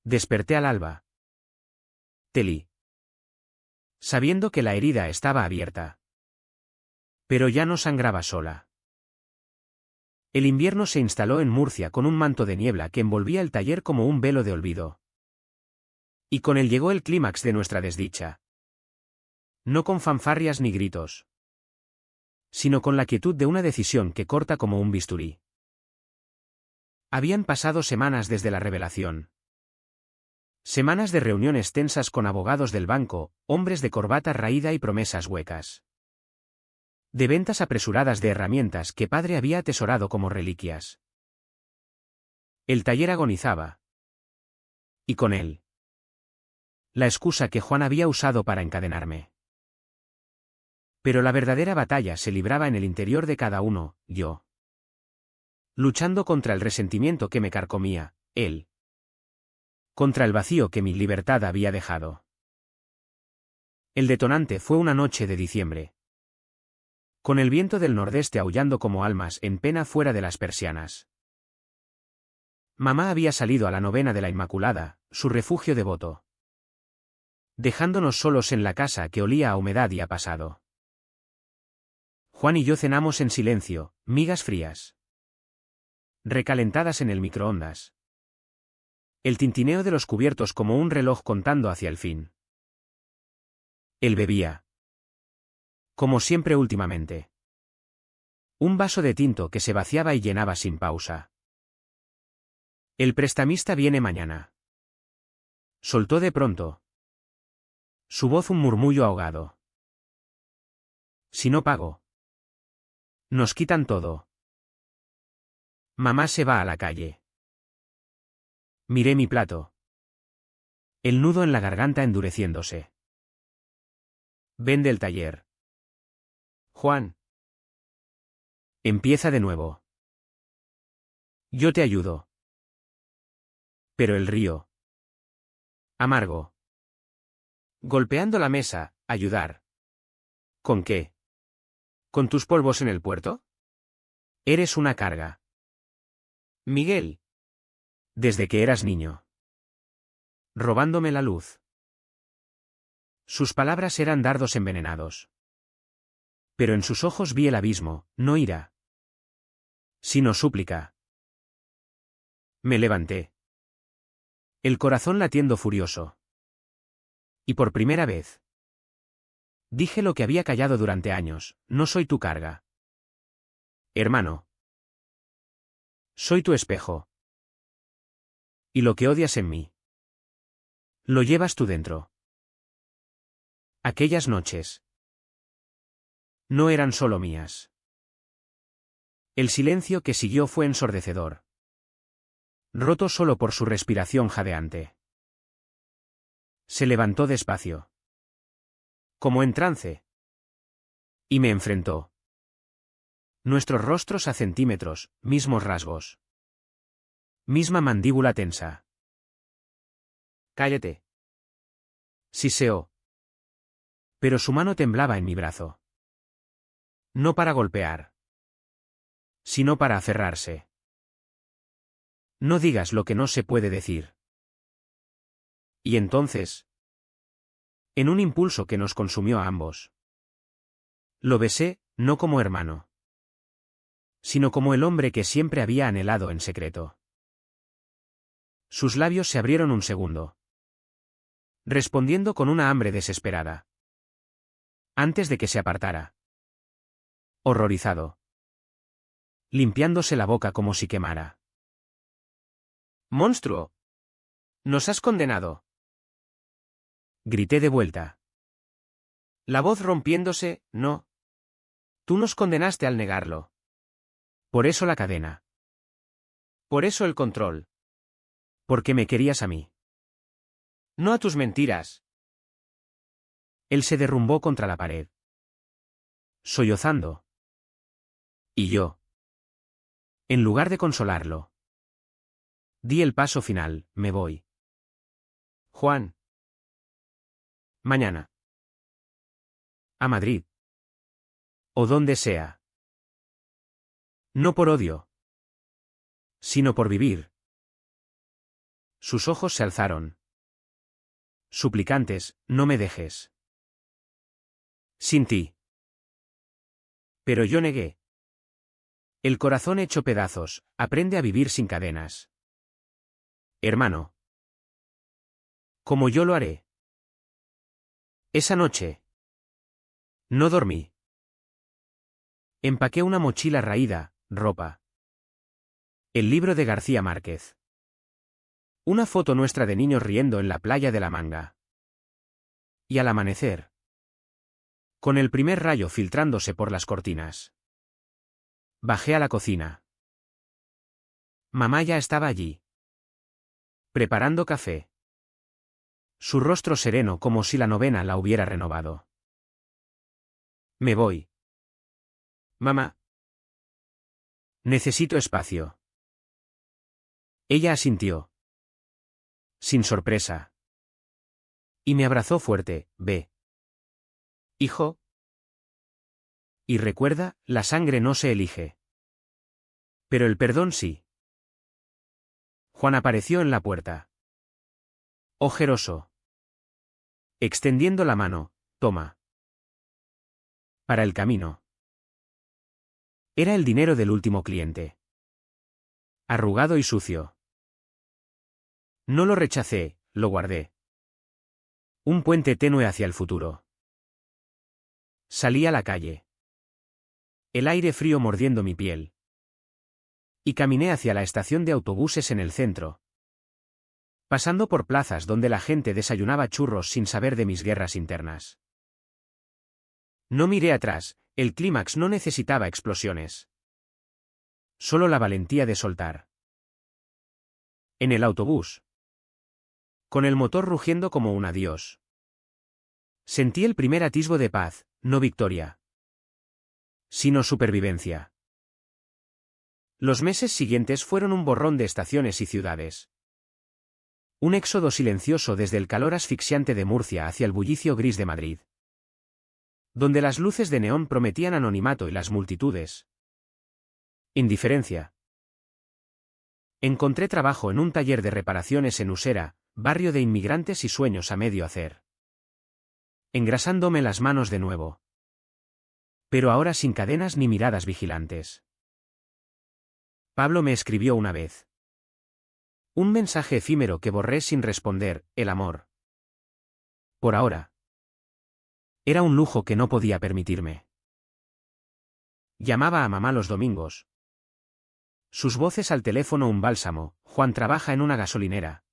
[SPEAKER 1] Desperté al alba. Teli. Sabiendo que la herida estaba abierta. Pero ya no sangraba sola. El invierno se instaló en Murcia con un manto de niebla que envolvía el taller como un velo de olvido. Y con él llegó el clímax de nuestra desdicha. No con fanfarrias ni gritos, sino con la quietud de una decisión que corta como un bisturí. Habían pasado semanas desde la revelación. Semanas de reuniones tensas con abogados del banco, hombres de corbata raída y promesas huecas. De ventas apresuradas de herramientas que padre había atesorado como reliquias. El taller agonizaba. Y con él, la excusa que Juan había usado para encadenarme. Pero la verdadera batalla se libraba en el interior de cada uno, yo. Luchando contra el resentimiento que me carcomía, él. Contra el vacío que mi libertad había dejado. El detonante fue una noche de diciembre. Con el viento del nordeste aullando como almas en pena fuera de las persianas. Mamá había salido a la novena de la Inmaculada, su refugio devoto. Dejándonos solos en la casa que olía a humedad y a pasado. Juan y yo cenamos en silencio, migas frías. Recalentadas en el microondas. El tintineo de los cubiertos como un reloj contando hacia el fin. Él bebía. Como siempre últimamente. Un vaso de tinto que se vaciaba y llenaba sin pausa. El prestamista viene mañana. Soltó de pronto. Su voz un murmullo ahogado. Si no pago. Nos quitan todo. Mamá se va a la calle. Miré mi plato. El nudo en la garganta endureciéndose. Vende el taller.
[SPEAKER 2] Juan.
[SPEAKER 1] Empieza de nuevo. Yo te ayudo. Pero el río. Amargo.
[SPEAKER 2] Golpeando la mesa, ayudar.
[SPEAKER 1] ¿Con qué?
[SPEAKER 2] ¿Con tus polvos en el puerto?
[SPEAKER 1] Eres una carga.
[SPEAKER 2] Miguel.
[SPEAKER 1] Desde que eras niño. Robándome la luz. Sus palabras eran dardos envenenados. Pero en sus ojos vi el abismo, no ira, sino súplica. Me levanté. El corazón latiendo furioso. Y por primera vez. Dije lo que había callado durante años, no soy tu carga. Hermano. Soy tu espejo. Y lo que odias en mí. Lo llevas tú dentro. Aquellas noches. No eran solo mías. El silencio que siguió fue ensordecedor. Roto solo por su respiración jadeante. Se levantó despacio. Como en trance. Y me enfrentó. Nuestros rostros a centímetros, mismos rasgos. Misma mandíbula tensa.
[SPEAKER 2] Cállate.
[SPEAKER 1] Siseó. Pero su mano temblaba en mi brazo. No para golpear. Sino para aferrarse. No digas lo que no se puede decir. Y entonces. En un impulso que nos consumió a ambos. Lo besé, no como hermano. Sino como el hombre que siempre había anhelado en secreto. Sus labios se abrieron un segundo. Respondiendo con una hambre desesperada. Antes de que se apartara. Horrorizado. Limpiándose la boca como si quemara.
[SPEAKER 2] ¡Monstruo! ¡Nos has condenado!
[SPEAKER 1] Grité de vuelta.
[SPEAKER 2] La voz rompiéndose, no. Tú nos condenaste al negarlo.
[SPEAKER 1] Por eso la cadena.
[SPEAKER 2] Por eso el control.
[SPEAKER 1] Porque me querías a mí.
[SPEAKER 2] No a tus mentiras.
[SPEAKER 1] Él se derrumbó contra la pared. Sollozando. Y yo. En lugar de consolarlo. Di el paso final, me voy.
[SPEAKER 2] Juan.
[SPEAKER 1] Mañana. A Madrid. O donde sea. No por odio. Sino por vivir. Sus ojos se alzaron. Suplicantes, no me dejes. Sin ti. Pero yo negué. El corazón hecho pedazos, aprende a vivir sin cadenas. Hermano. Como yo lo haré. Esa noche. No dormí. Empaqué una mochila raída, ropa. El libro de García Márquez. Una foto nuestra de niños riendo en la playa de La Manga. Y al amanecer. Con el primer rayo filtrándose por las cortinas. Bajé a la cocina. Mamá ya estaba allí. Preparando café. Su rostro sereno como si la novena la hubiera renovado. Me voy. Mamá. Necesito espacio. Ella asintió. Sin sorpresa. Y me abrazó fuerte, ve. Hijo. Y recuerda, la sangre no se elige. Pero el perdón sí. Juan apareció en la puerta. Ojeroso. Extendiendo la mano, toma. Para el camino. Era el dinero del último cliente. Arrugado y sucio. No lo rechacé, lo guardé. Un puente tenue hacia el futuro. Salí a la calle. El aire frío mordiendo mi piel. Y caminé hacia la estación de autobuses en el centro. Pasando por plazas donde la gente desayunaba churros sin saber de mis guerras internas. No miré atrás, el clímax no necesitaba explosiones. Solo la valentía de soltar. En el autobús. Con el motor rugiendo como un adiós. Sentí el primer atisbo de paz, no victoria. Sino supervivencia. Los meses siguientes fueron un borrón de estaciones y ciudades. Un éxodo silencioso desde el calor asfixiante de Murcia hacia el bullicio gris de Madrid. Donde las luces de neón prometían anonimato y las multitudes. Indiferencia. Encontré trabajo en un taller de reparaciones en Usera, barrio de inmigrantes y sueños a medio hacer. Engrasándome las manos de nuevo. Pero ahora sin cadenas ni miradas vigilantes. Pablo me escribió una vez. Un mensaje efímero que borré sin responder, el amor. Por ahora. Era un lujo que no podía permitirme. Llamaba a mamá los domingos. Sus voces al teléfono un bálsamo, Juan trabaja en una gasolinera.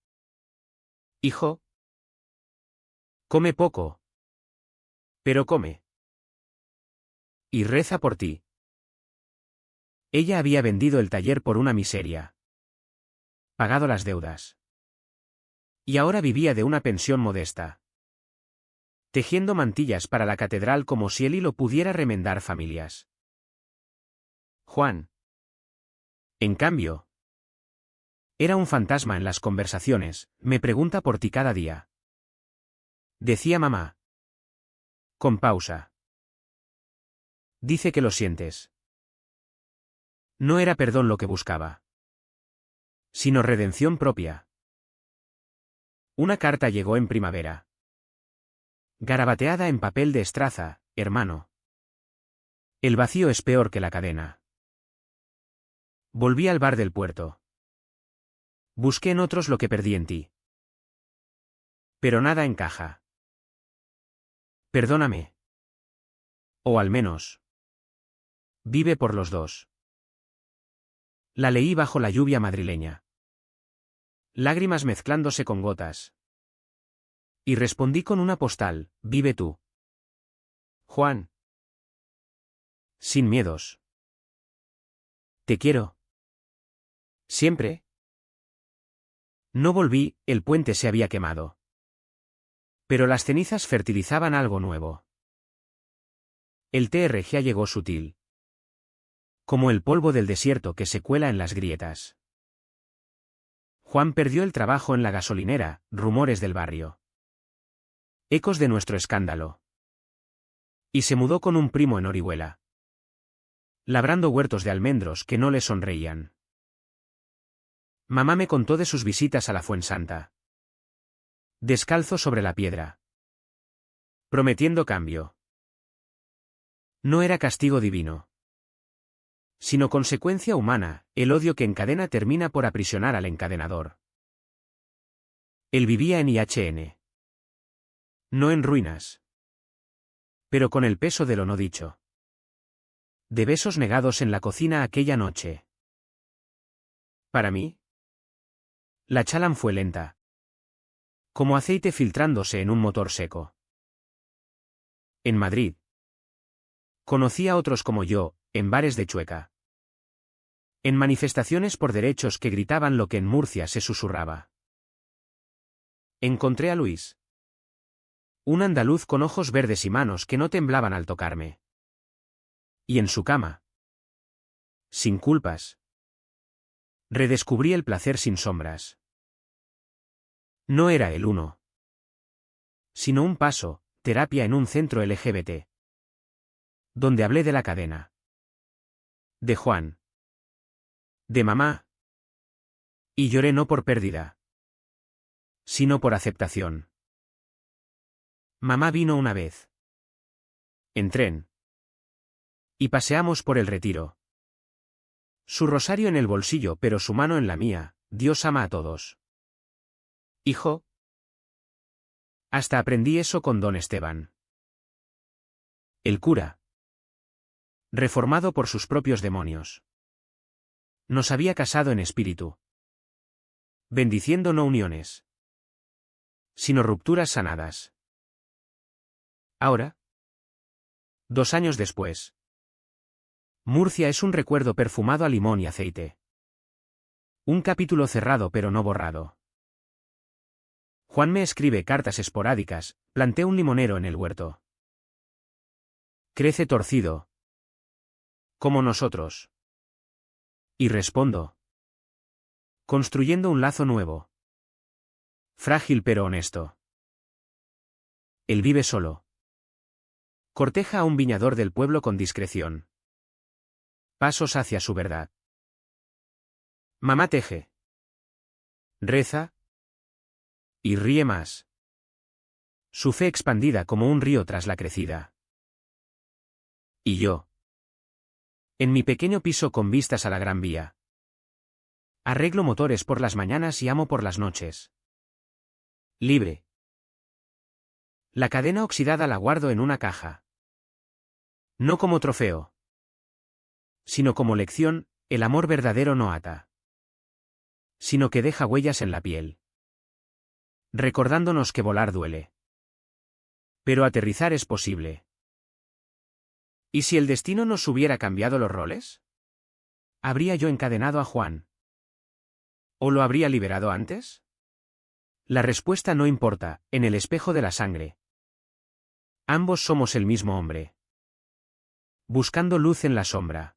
[SPEAKER 1] Hijo. Come poco. Pero come. Y reza por ti. Ella había vendido el taller por una miseria. Pagado las deudas. Y ahora vivía de una pensión modesta. Tejiendo mantillas para la catedral como si el hilo pudiera remendar familias. Juan. En cambio. Era un fantasma en las conversaciones, me pregunta por ti cada día. Decía mamá. Con pausa. Dice que lo sientes. No era perdón lo que buscaba. Sino redención propia. Una carta llegó en primavera. Garabateada en papel de estraza, hermano. El vacío es peor que la cadena. Volví al bar del puerto. Busqué en otros lo que perdí en ti. Pero nada encaja. Perdóname. O al menos. Vive por los dos. La leí bajo la lluvia madrileña. Lágrimas mezclándose con gotas. Y respondí con una postal, vive tú. Juan. Sin miedos. Te quiero. Siempre. No volví, el puente se había quemado. Pero las cenizas fertilizaban algo nuevo. El TRG llegó sutil. Como el polvo del desierto que se cuela en las grietas. Juan perdió el trabajo en la gasolinera, rumores del barrio. Ecos de nuestro escándalo. Y se mudó con un primo en Orihuela. Labrando huertos de almendros que no le sonreían. Mamá me contó de sus visitas a la Fuensanta. Descalzo sobre la piedra. Prometiendo cambio. No era castigo divino. sino consecuencia humana, el odio que encadena termina por aprisionar al encadenador. Él vivía en IHN. No en ruinas. Pero con el peso de lo no dicho. De besos negados en la cocina aquella noche. Para mí, la Chalan fue lenta. Como aceite filtrándose en un motor seco. En Madrid. Conocí a otros como yo, en bares de Chueca. En manifestaciones por derechos que gritaban lo que en Murcia se susurraba. Encontré a Luis. Un andaluz con ojos verdes y manos que no temblaban al tocarme. Y en su cama. Sin culpas. Redescubrí el placer sin sombras. No era el uno. Sino un paso, terapia en un centro LGBT. Donde hablé de la cadena. De Juan. De mamá. Y lloré no por pérdida. Sino por aceptación. Mamá vino una vez. En tren. Y paseamos por el Retiro. Su rosario en el bolsillo pero su mano en la mía, Dios ama a todos. Hijo. Hasta aprendí eso con don Esteban. El cura. Reformado por sus propios demonios. Nos había casado en espíritu. Bendiciendo no uniones. Sino rupturas sanadas. Ahora. 2 años después. Murcia es un recuerdo perfumado a limón y aceite. Un capítulo cerrado pero no borrado. Juan me escribe cartas esporádicas, planté un limonero en el huerto. Crece torcido. Como nosotros. Y respondo. Construyendo un lazo nuevo. Frágil pero honesto. Él vive solo. Corteja a un viñador del pueblo con discreción. Pasos hacia su verdad. Mamá teje. Reza. Y ríe más. Su fe expandida como un río tras la crecida. Y yo. En mi pequeño piso con vistas a la Gran Vía. Arreglo motores por las mañanas y amo por las noches. Libre. La cadena oxidada la guardo en una caja. No como trofeo. Sino como lección, el amor verdadero no ata. Sino que deja huellas en la piel. Recordándonos que volar duele. Pero aterrizar es posible. ¿Y si el destino nos hubiera cambiado los roles? ¿Habría yo encadenado a Juan? ¿O lo habría liberado antes? La respuesta no importa, en el espejo de la sangre. Ambos somos el mismo hombre. Buscando luz en la sombra.